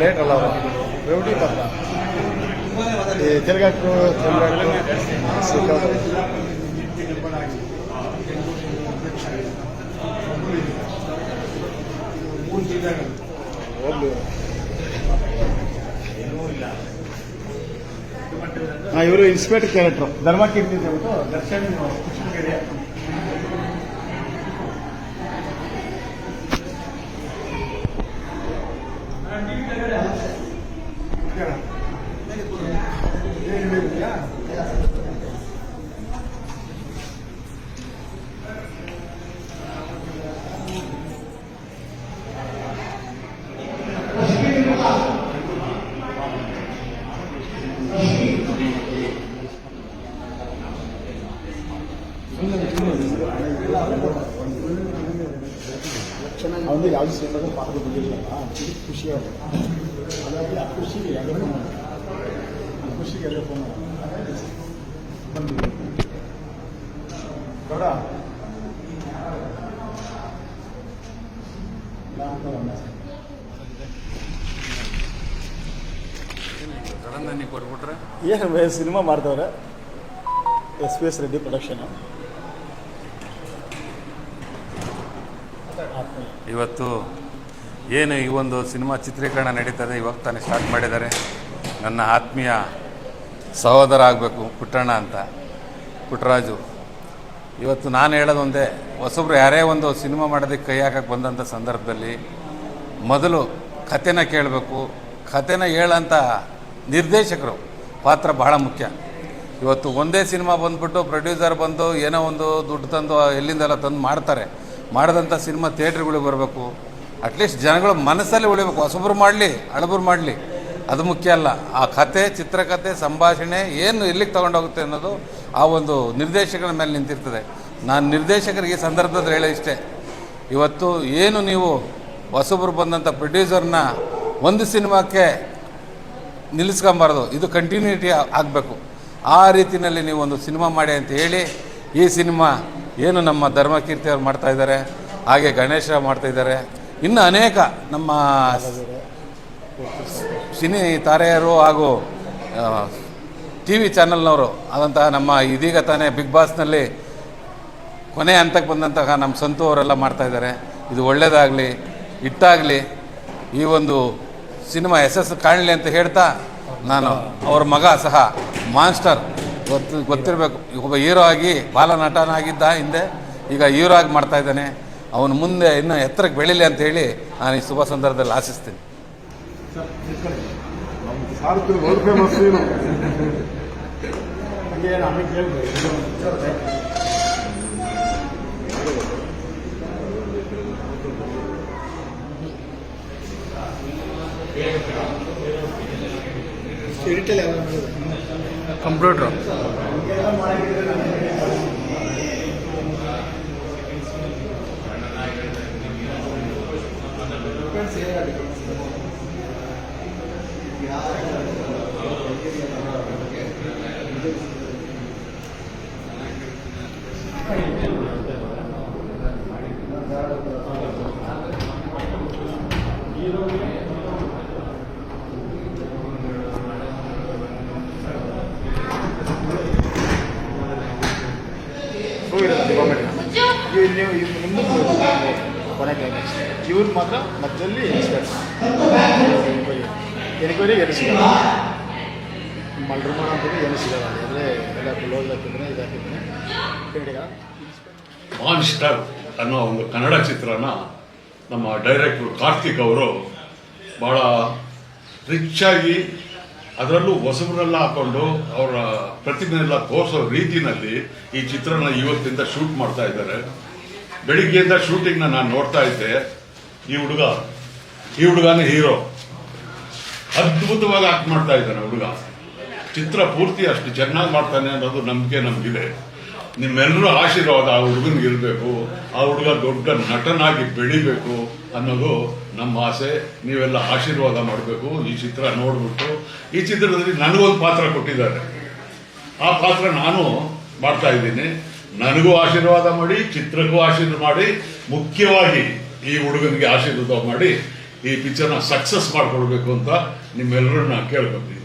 Late ಅಲ್ಲ ಅವರು rowdy ಪಾತ್ರ ತಿರುಗಾಟು ಹೋಗ್ಲಿ ಇವರು ಇನ್ಸ್ಪೆಕ್ಟರ್ ಕ್ಯಾರೆಕ್ಟ್ರು ಧರ್ಮಕೀರ್ತಿ ಅಂದ್ಬಿಟ್ಟು ದರ್ಶನ್ ಕೃಷ್ಣಗಿರಿ. ಅವನಿಗೆ ಯಾವುದು ಸಿನಿಮಾದ ಪಾತ್ರ ಬಂದಿರಲಿಲ್ಲ ಖುಷಿ ಹಾಗಾಗಿ ಆ ಖುಷಿಗೆ ಎಲ್ಲ ಫೋನ್ ಬಂದಿದೆ ಗೌಡ ಕೊಟ್ಬಿಟ್ರೆ ಏನು ಸಿನಿಮಾ ಮಾಡ್ತವ್ರೆ ಎಸ್ ರೆಡ್ಡಿ ಪ್ರೊಡಕ್ಷನ್. ಇವತ್ತು ಏನು ಈ ಒಂದು ಸಿನಿಮಾ ಚಿತ್ರೀಕರಣ ನಡೀತದೆ, ಇವಾಗ ತಾನೇ ಸ್ಟಾರ್ಟ್ ಮಾಡಿದ್ದಾರೆ. ನನ್ನ ಆತ್ಮೀಯ ಸಹೋದರ ಆಗಬೇಕು ಪುಟ್ಟಣ್ಣ ಅಂತ, ಪುಟ್ಟರಾಜು. ಇವತ್ತು ನಾನು ಹೇಳೋದೊಂದೇ, ಹೊಸಬ್ರು ಯಾರೇ ಒಂದು ಸಿನಿಮಾ ಮಾಡೋದಕ್ಕೆ ಕೈ ಹಾಕಕ್ಕೆ ಬಂದಂಥ ಸಂದರ್ಭದಲ್ಲಿ ಮೊದಲು ಕಥೆನ ಕೇಳಬೇಕು. ಕಥೆನ ಹೇಳೋಂಥ ನಿರ್ದೇಶಕರು ಪಾತ್ರ ಬಹಳ ಮುಖ್ಯ. ಇವತ್ತು ಒಂದೇ ಸಿನಿಮಾ ಬಂದುಬಿಟ್ಟು ಪ್ರೊಡ್ಯೂಸರ್ ಬಂದು ಏನೋ ಒಂದು ದುಡ್ಡು ತಂದು ಎಲ್ಲಿಂದೆಲ್ಲ ತಂದು ಮಾಡ್ತಾರೆ. ಮಾಡಿದಂಥ ಸಿನಿಮಾ ಥಿಯೇಟ್ರ್ಗಳಿಗೆ ಬರಬೇಕು, ಅಟ್ಲೀಸ್ಟ್ ಜನಗಳ ಮನಸ್ಸಲ್ಲಿ ಉಳಿಬೇಕು. ಹೊಸಬ್ರು ಮಾಡಲಿ ಹಳಬರು ಮಾಡಲಿ ಅದು ಮುಖ್ಯ ಅಲ್ಲ. ಆ ಕತೆ, ಚಿತ್ರಕಥೆ, ಸಂಭಾಷಣೆ ಏನು ಎಲ್ಲಿಗೆ ತೊಗೊಂಡೋಗುತ್ತೆ ಅನ್ನೋದು ಆ ಒಂದು ನಿರ್ದೇಶಕರ ಮೇಲೆ ನಿಂತಿರ್ತದೆ. ನಾನು ನಿರ್ದೇಶಕರಿಗೆ ಈ ಸಂದರ್ಭದಲ್ಲಿ ಹೇಳೋ ಇಷ್ಟೇ, ಇವತ್ತು ಏನು ನೀವು ಹೊಸಬ್ರು ಬಂದಂಥ ಪ್ರೊಡ್ಯೂಸರ್ನ ಒಂದು ಸಿನಿಮಾಕ್ಕೆ ನಿಲ್ಲಿಸ್ಕೊಂಬಾರ್ದು, ಇದು ಕಂಟಿನ್ಯೂಟಿ ಆಗಬೇಕು. ಆ ರೀತಿಯಲ್ಲಿ ನೀವು ಒಂದು ಸಿನಿಮಾ ಮಾಡಿ ಅಂತ ಹೇಳಿ ಈ ಸಿನಿಮಾ ಏನು ನಮ್ಮ ಧರ್ಮಕೀರ್ತಿ ಅವ್ರು ಮಾಡ್ತಾಯಿದ್ದಾರೆ, ಹಾಗೆ ಗಣೇಶ ಮಾಡ್ತಾಯಿದ್ದಾರೆ, ಇನ್ನು ಅನೇಕ ನಮ್ಮ ಸಿನಿ ತಾರೆಯರು ಹಾಗೂ ಟಿ ವಿ ಚಾನಲ್ನವರು ಆದಂತಹ ನಮ್ಮ ಇದೀಗ ತಾನೇ ಬಿಗ್ ಬಾಸ್ನಲ್ಲಿ ಕೊನೆ ಹಂತಕ್ಕೆ ಬಂದಂತಹ ನಮ್ಮ ಸಂತು ಅವರೆಲ್ಲ ಮಾಡ್ತಾಯಿದ್ದಾರೆ. ಇದು ಒಳ್ಳೆಯದಾಗಲಿ, ಹಿಟ್ಟಾಗಲಿ, ಈ ಒಂದು ಸಿನಿಮಾ ಯಶಸ್ಸು ಕಾಣಲಿ ಅಂತ ಹೇಳ್ತಾ, ನಾನು ಅವ್ರ ಮಗ ಸಹ ಮಾನ್ಸ್ಟರ್ ಗೊತ್ತಿರಬೇಕು, ಒಬ್ಬ ಹೀರೋ ಆಗಿ ಬಾಲನಟನಾಗಿದ್ದ ಹಿಂದೆ, ಈಗ ಹೀರೋ ಆಗಿ ಮಾಡ್ತಾಯಿದ್ದಾನೆ. ಅವನು ಮುಂದೆ ಇನ್ನೂ ಎತ್ತರಕ್ಕೆ ಬೆಳೀಲಿ ಅಂತ ಹೇಳಿ ನಾನು ಈ ಶುಭ ಸಂದರ್ಭದಲ್ಲಿ ಆಶಿಸ್ತೀನಿ. ಕಂಪ್ಯೂಟ್ರು ಕೊನೆ ಕ್ಲೈಮ್ಯಾಕ್ಸ್ ಇವ್ರು ಮಾತ್ರ ಮಧ್ಯದಲ್ಲಿ ಎನಿಕ್ವರಿ ಏನು ಸಿಗಲ್ಲ, ಮಲ್ಡ್ರಮಾನ ಅಂತಂದ್ರೆ ಏನು ಸಿಗಲ್ಲ. ಅಂದರೆ ಎಲ್ಲ ಕ್ಲೋಸ್ ಹಾಕಿದ್ರೆ ಇದಾಕಿದ್ರೆ ಮಾನ್ಸ್ಟರ್ ಅನ್ನೋ ಒಂದು ಕನ್ನಡ ಚಿತ್ರನ ನಮ್ಮ ಡೈರೆಕ್ಟರ್ ಕಾರ್ತಿಕ್ ಅವರು ಭಾಳ ರಿಚ್ಚಾಗಿ, ಅದರಲ್ಲೂ ಹೊಸಬ್ರನ್ನೆಲ್ಲ ಹಾಕೊಂಡು ಅವರ ಪ್ರತಿಭೆನೆಲ್ಲ ತೋರಿಸೋ ರೀತಿಯಲ್ಲಿ ಈ ಚಿತ್ರನ ಇವತ್ತಿಂದ ಶೂಟ್ ಮಾಡ್ತಾ ಇದ್ದಾರೆ. ಬೆಳಿಗ್ಗೆಯಿಂದ ಶೂಟಿಂಗ್ನ ನಾನು ನೋಡ್ತಾ ಇದ್ದೆ. ಈ ಹುಡುಗನೇ ಹೀರೋ, ಅದ್ಭುತವಾಗಿ ಆಕ್ಟ್ ಮಾಡ್ತಾ ಇದ್ದಾನೆ ಹುಡುಗ. ಚಿತ್ರ ಪೂರ್ತಿ ಅಷ್ಟು ಚೆನ್ನಾಗಿ ಮಾಡ್ತಾನೆ ಅನ್ನೋದು ನಂಬಿಕೆ ನಮಗಿದೆ. ನಿಮ್ಮೆಲ್ಲರೂ ಆಶೀರ್ವಾದ ಆ ಹುಡುಗನಿಗೆ ಇರಬೇಕು, ಆ ಹುಡುಗ ದೊಡ್ಡ ನಟನಾಗಿ ಬೆಳಿಬೇಕು ಅನ್ನೋದು ನಮ್ಮ ಆಸೆ. ನೀವೆಲ್ಲ ಆಶೀರ್ವಾದ ಮಾಡಬೇಕು. ಈ ಚಿತ್ರ ನೋಡ್ಬಿಟ್ಟು, ಈ ಚಿತ್ರದಲ್ಲಿ ನನಗೊಂದು ಪಾತ್ರ ಕೊಟ್ಟಿದ್ದಾರೆ, ಆ ಪಾತ್ರ ನಾನು ಮಾಡ್ತಾ ಇದ್ದೀನಿ. ನನಗೂ ಆಶೀರ್ವಾದ ಮಾಡಿ, ಚಿತ್ರಕ್ಕೂ ಆಶೀರ್ವಾದ ಮಾಡಿ, ಮುಖ್ಯವಾಗಿ ಈ ಹುಡುಗನಿಗೆ ಆಶೀರ್ವಾದ ಮಾಡಿ ಈ ಪಿಕ್ಚರ್ನ ಸಕ್ಸಸ್ ಮಾಡ್ಕೊಡ್ಬೇಕು ಅಂತ ನಿಮ್ಮೆಲ್ಲರನ್ನ ಕೇಳ್ಕೊತೀನಿ.